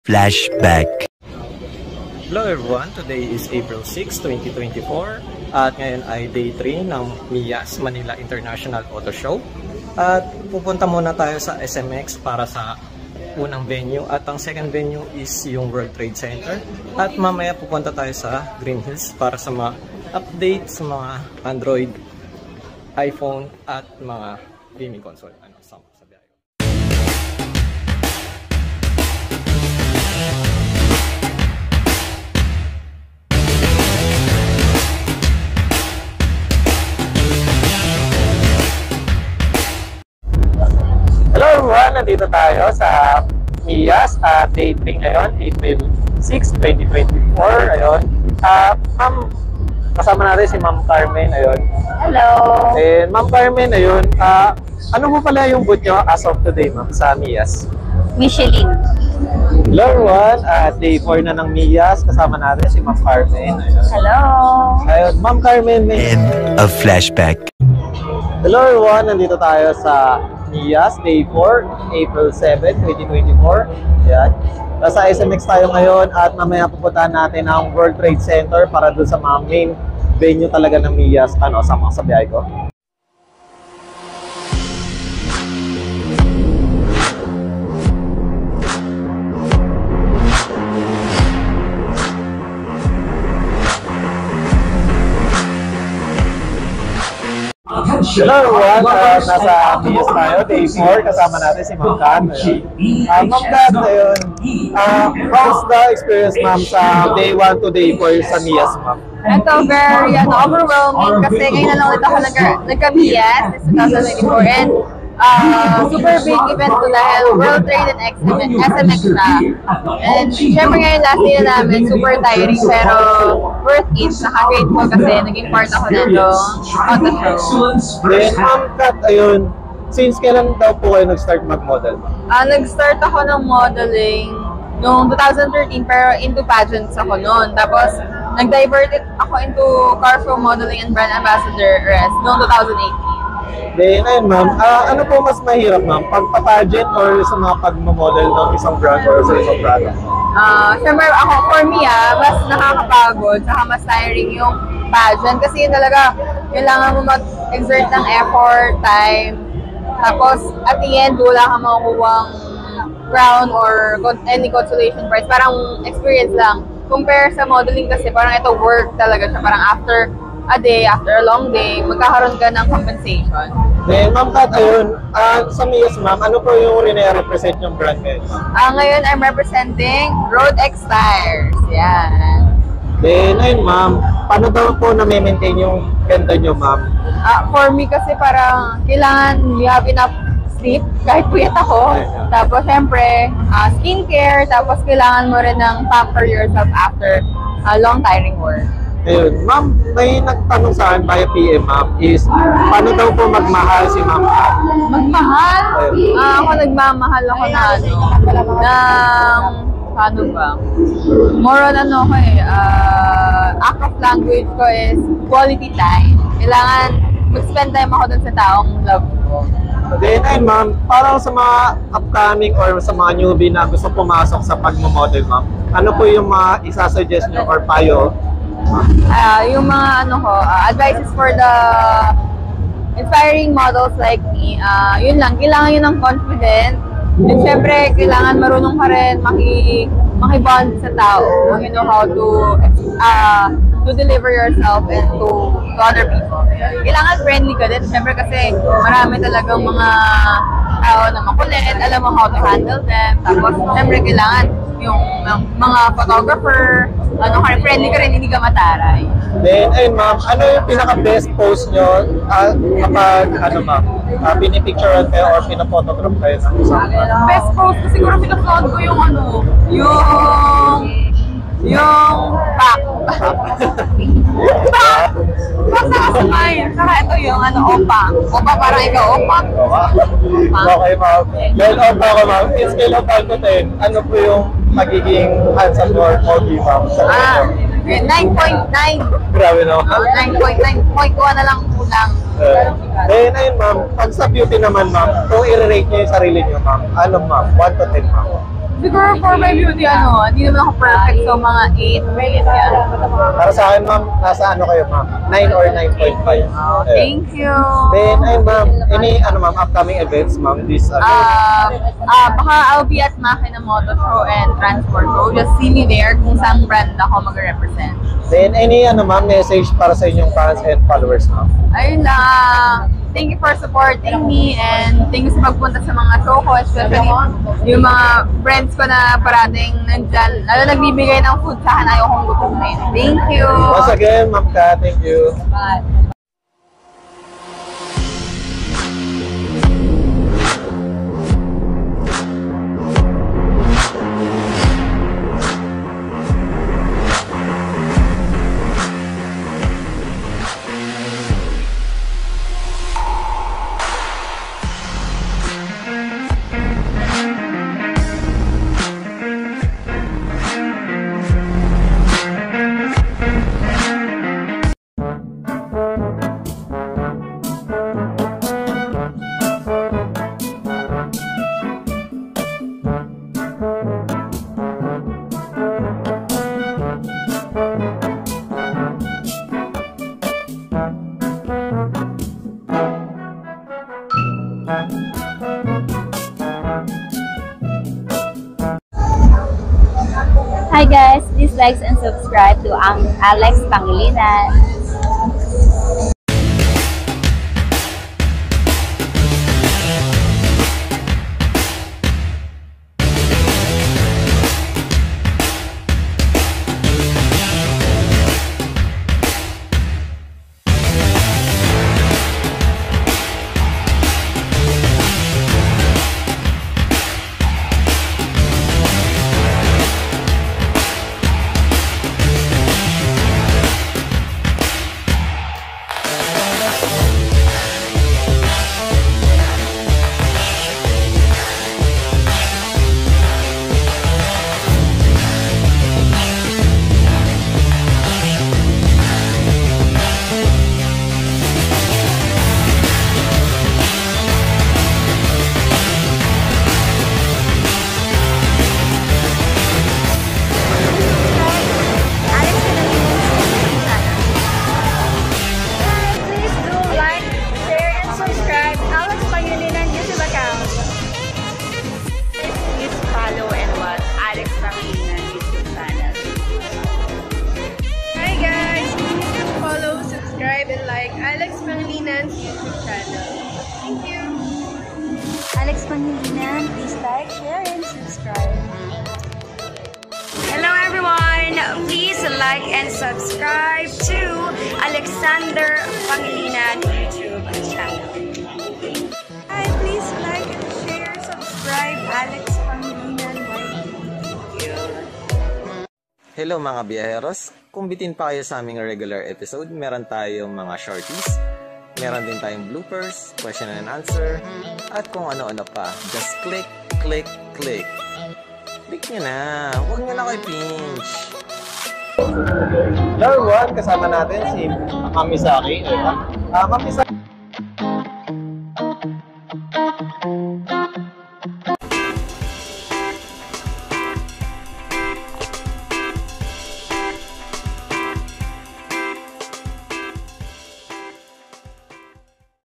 flashback. Hello everyone, today is April 6, 2024 at ngayon ay day 3 ng MIAS Manila International Auto Show at pupunta muna tayo sa SMX para sa unang venue at ang second venue is yung World Trade Center at mamaya pupunta tayo sa Green Hills para sa mga update sa mga Android, iPhone at mga gaming console. Hello everyone! Nandito tayo sa MIAS at day 3 ngayon, April 6, 2024. Ayun. Ma'am, kasama natin si Ma'am Carmen. Ayun. Hello! And Ma'am Carmen, ayun. Ano po pala yung booth nyo as of today, Ma'am, sa MIAS? Michelin. Hello everyone! Day 4 na ng MIAS. Kasama natin si Ma'am Carmen. Ayun. Hello! Ayun, Ma'am Carmen. End of flashback. Hello everyone! Nandito tayo sa MIAS Day 4, April 7, 2024. Yan. Nasa SMX tayo ngayon at mamaya pupuntahan natin ang World Trade Center para doon sa mga main venue talaga ng MIAS. Sama sa biyahe ko. Hello everyone! Nasa MIAS tayo, day 4, kasama natin si Ma'am Kat. Ma'am Kat, ayun. How's the experience, Ma'am, sa day 1 to day 4 sa MIAS, Ma'am? Ito, very overwhelming kasi ngayon na lang ulit ako nagka-MIAS this 2024 and super big event ko dahil World Trade and SMX na. And syempre ngayon last day na namin, super tiring pero worth it. Naka-grateful kasi naging part ako nito on the show. Then, Ma'am Kat, ayun, since kailan daw po kayo nag-start mag-model? Nag-start ako ng modeling noong 2013 pero into pageants ako noon. Tapos nag-diverted ako into car show modeling and brand ambassador noong 2018. Then, ayun ma'am, ano po mas mahirap ma'am? Pagpa-pageant or sa mga pag-model ng isang brand or sa isang product? Siyempre ako, for me mas nakakapagod, saka mas tiring yung pageant kasi yun talaga, kailangan mo mag-exert ng effort, time, tapos at the end, wala kang makukuhang crown or any consolation prize, parang experience lang. Compare sa modeling kasi parang ito work talaga siya, parang after a day, after a long day, magkakaroon ka ng compensation. Then, Ma'am Kat, ayun, sa MIAS, Ma'am, ano po yung represent yung brand ngayon? Ngayon, I'm representing Road X Tires. Yan. Then, ayun, Ma'am, paano daw po na-maintain yung ganda nyo, Ma'am? For me kasi parang kailangan you have enough sleep, kahit puyat ako. Tapos, syempre, skincare, tapos kailangan mo rin ng pamper yourself after a long tiring work. Ayun, Ma'am, may nagtanong sa akin via PM, Ma'am, is paano daw po magmahal si Ma'am Kat? Magmahal? Ako nagmamahal ako na paano ba? More on act of language ko is quality time. Kailangan mag-spend time ako dun sa taong love ko. Then, ayun, Ma'am, parang sa mga upcoming or sa mga newbie na gusto pumasok sa pag-model, Ma'am, ano po yung mga isa-suggest nyo or payo? Yung mga advices for the inspiring models like me, yun lang, kailangan yun ng confident. And syempre, kailangan marunong ka rin makibond sa tao. You know how to deliver yourself and to other people. Kailangan friendly ka din. Syempre kasi marami talagang mga tao na makulit, alam mo how to handle them. Tapos syempre kailangan yung mga photographer, friendly ka rin, hindi ka mataray. Then, ayun ma'am, ano yung pinaka-best post nyo kapag, ma'am, pinipicturean kayo or pinaphotograph kayo ng isang best post ko siguro pinapload ko yung back. Basta kasamayin. Saka ito yung opa. Opa parang ikaw, opa. Okay ma'am. Well, opa ko ma'am. In scale of 1 to 10, ano po yung magiging handsome or pogi ma'am? 9.9. Grabe no? 9.9. 0.1 na lang kulang. Then ayun ma'am, pag sa beauty naman ma'am, kung i-rate nyo yung sarili nyo ma'am, ano ma'am? 1 to 10 ma'am? Siguro for my beauty, hindi naman ako perfect. So, mga 8, rate yan. Para sa akin, ma'am, nasa ano kayo, ma'am? 9 or 9.5. Thank you. Then, ayun, ma'am, any, ma'am, upcoming events, ma'am, this, Baka I'll be at Makina Moto Show and Transport Show. Just see me there kung saan brand ako mag-represent. Then, any, ma'am, message para sa inyong fans and followers, ma'am? Ayun lang. Thank you for supporting me and thank you sa pagpunta sa mga show ko, especially yung mga friends ko na parating nandyan. Lalo nagbibigay ng food sa akin, ayaw kong gutumin. Thank you! Once again, Ma'am Ka, thank you! Bye! Hi guys, please like and subscribe to Alex Pangilinan. Alex Pangalinan's YouTube channel. Thank you. Alex Pangilinan, please like, share, and subscribe. Hello everyone! Please like and subscribe to Alexander Pangilinan YouTube channel. Hi, please like and share, subscribe Alex Pangilinan YouTube. Hello mga biyaheros! Kung bitin pa kayo sa aming regular episode, meron tayong mga shorties, meron din tayong bloopers, question and answer, at kung ano-ano pa. Just click, click, click. Click nyo na. Huwag nyo na kayo pinch. Hello everyone! Kasama natin si Ma'am Misaki. Ma'am Misaki.